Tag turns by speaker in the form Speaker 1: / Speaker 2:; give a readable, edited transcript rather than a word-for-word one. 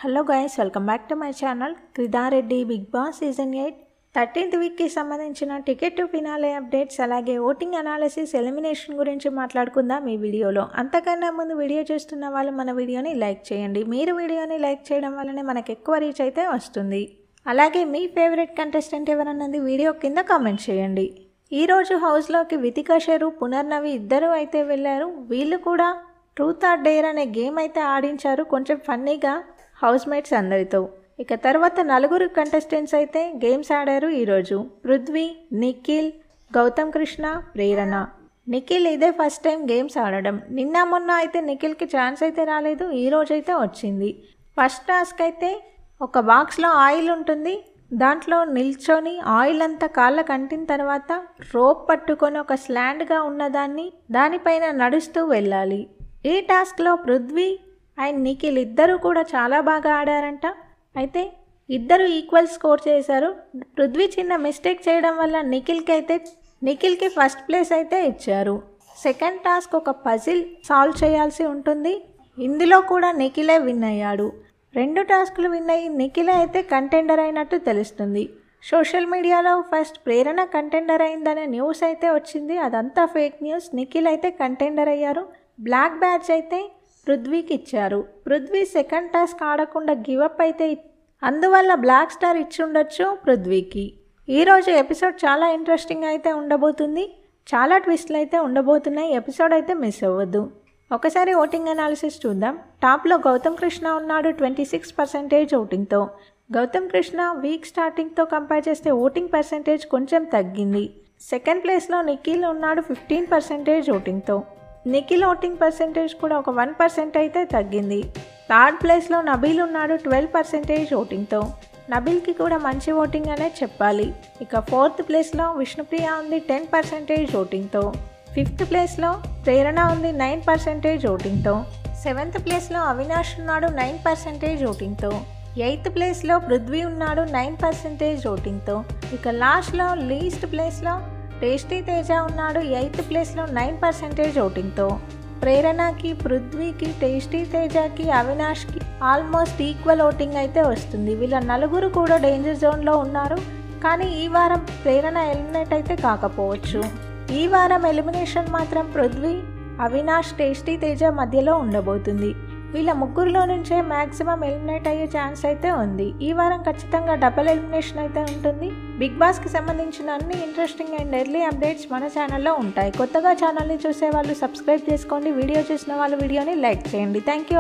Speaker 1: Hello guys, welcome back to my channel. క్రిదారెడ్డి Bigg Boss season 8 13th వీక్కి సంబంధించిన ticket to finale updates, అలాగే voting analysis, elimination గురించి మాట్లాడుకుందాం ఈ వీడియోలో. అంతకన్నా ముందు వీడియో చూస్తున్న వాళ్ళు మన వీడియోని లైక్ చేయండి. మీరు వీడియోని లైక్ చేయడం వల్లనే మనకు ఎక్కువ రీచ్ అయితే వస్తుంది. అలాగే మీ ఫేవరెట్ కంటెస్టెంట్ ఎవరన్నది వీడియో కింద కామెంట్ చేయండి. ఈరోజు హౌస్లోకి వితికా షెరు, పునర్నవి ఇద్దరు అయితే వెళ్ళారు. వీళ్ళు కూడా ట్రూత్ ఆర్ డేర్ అనే గేమ్ అయితే ఆడించారు, కొంచెం ఫన్నీగా హౌస్ మేట్స్ అందరితో. ఇక తర్వాత నలుగురు కంటెస్టెంట్స్ అయితే గేమ్స్ ఆడారు ఈరోజు. పృథ్వీ, నిఖిల్, గౌతమ్ కృష్ణ, ప్రేరణ. నిఖిల్ ఇదే ఫస్ట్ టైం గేమ్స్ ఆడడం. నిన్న మొన్న అయితే నిఖిల్కి ఛాన్స్ అయితే రాలేదు, ఈరోజు అయితే వచ్చింది. ఫస్ట్ టాస్క్ అయితే ఒక బాక్స్లో ఆయిల్ ఉంటుంది, దాంట్లో నిల్చొని ఆయిల్ అంతా కాళ్ళకు అంటిన తర్వాత రోప్ పట్టుకొని ఒక స్లాండ్గా ఉన్నదాన్ని దానిపైన నడుస్తూ వెళ్ళాలి. ఈ టాస్క్లో పృథ్వీ అండ్ నిఖిల్ ఇద్దరు కూడా చాలా బాగా ఆడారంట. అయితే ఇద్దరు ఈక్వల్ స్కోర్ చేశారు. పృథ్వీ చిన్న మిస్టేక్ చేయడం వల్ల నిఖిల్కి ఫస్ట్ ప్లేస్ అయితే ఇచ్చారు. సెకండ్ టాస్క్ ఒక పజిల్ సాల్వ్ చేయాల్సి ఉంటుంది. ఇందులో కూడా నిఖిలే విన్ అయ్యాడు. 2 టాస్కులు విన్ అయ్యి నిఖిలే అయితే కంటెండర్ అయినట్టు తెలుస్తుంది. సోషల్ మీడియాలో ఫస్ట్ ప్రేరణ కంటెండర్ అయిందనే న్యూస్ అయితే వచ్చింది, అదంతా ఫేక్ న్యూస్. నిఖిల్ అయితే కంటెండర్ అయ్యారు. బ్లాక్ బ్యాడ్జ్ అయితే పృథ్వీకి ఇచ్చారు. పృథ్వీ సెకండ్ టాస్క్ ఆడకుండా గివప్ అయితే, అందువల్ల బ్లాక్ స్టార్ ఇచ్చి ఉండొచ్చు పృథ్వీకి. ఈరోజు ఎపిసోడ్ చాలా ఇంట్రెస్టింగ్ అయితే ఉండబోతుంది. చాలా ట్విస్ట్లు అయితే ఉండబోతున్నాయి. ఎపిసోడ్ అయితే మిస్ అవ్వద్దు. ఒకసారి ఓటింగ్ అనాలిసిస్ చూద్దాం. టాప్లో గౌతమ్ కృష్ణ ఉన్నాడు 26% ఓటింగ్తో. గౌతమ్ కృష్ణ వీక్ స్టార్టింగ్తో కంపేర్ చేస్తే ఓటింగ్ పర్సెంటేజ్ కొంచెం తగ్గింది. సెకండ్ ప్లేస్లో నిఖిల్ ఉన్నాడు 15% ఓటింగ్తో. నిఖిల్ ఓటింగ్ పర్సెంటేజ్ కూడా ఒక 1% అయితే తగ్గింది. థర్డ్ ప్లేస్లో నబీల్ ఉన్నాడు 12% ఓటింగ్తో. నబీల్కి కూడా మంచి ఓటింగ్ అనే చెప్పాలి. ఇక ఫోర్త్ ప్లేస్లో విష్ణుప్రియ ఉంది 10% ఓటింగ్తో. ఫిఫ్త్ ప్లేస్లో ప్రేరణ ఉంది 9% ఓటింగ్తో. సెవెంత్ ప్లేస్లో అవినాష్ ఉన్నాడు 9% ఓటింగ్తో. 8th ప్లేస్లో పృథ్వీ ఉన్నాడు 9% ఓటింగ్తో. ఇక లాస్ట్లో లీస్ట్ ప్లేస్లో టేస్టీ తేజ ఉన్నాడు 8th ప్లేస్లో 9% ఓటింగ్తో. ప్రేరణకి, పృథ్వీకి, టేస్టీ తేజకి, అవినాష్కి ఆల్మోస్ట్ ఈక్వల్ ఓటింగ్ అయితే వస్తుంది. వీళ్ళ నలుగురు కూడా డేంజర్ జోన్లో ఉన్నారు. కానీ ఈ వారం ప్రేరణ ఎలిమినేట్ అయితే కాకపోవచ్చు. ఈ వారం ఎలిమినేషన్ మాత్రం పృథ్వీ, అవినాష్, టేస్టీ తేజ మధ్యలో ఉండబోతుంది. వీళ్ళ ముగ్గురులో నుంచే మ్యాక్సిమం ఎలిమినేట్ అయ్యే ఛాన్స్ అయితే ఉంది. ఈ వారం ఖచ్చితంగా డబుల్ ఎలిమినేషన్ అయితే ఉంటుంది. బిగ్ బాస్కి సంబంధించిన అన్ని ఇంట్రెస్టింగ్ అండ్ ఎర్లీ అప్డేట్స్ మన ఛానల్లో ఉంటాయి. కొత్తగా ఛానల్ని చూసే వాళ్ళు సబ్స్క్రైబ్ చేసుకోండి. వీడియో చూసిన వాళ్ళు వీడియోని లైక్ చేయండి. Thank you.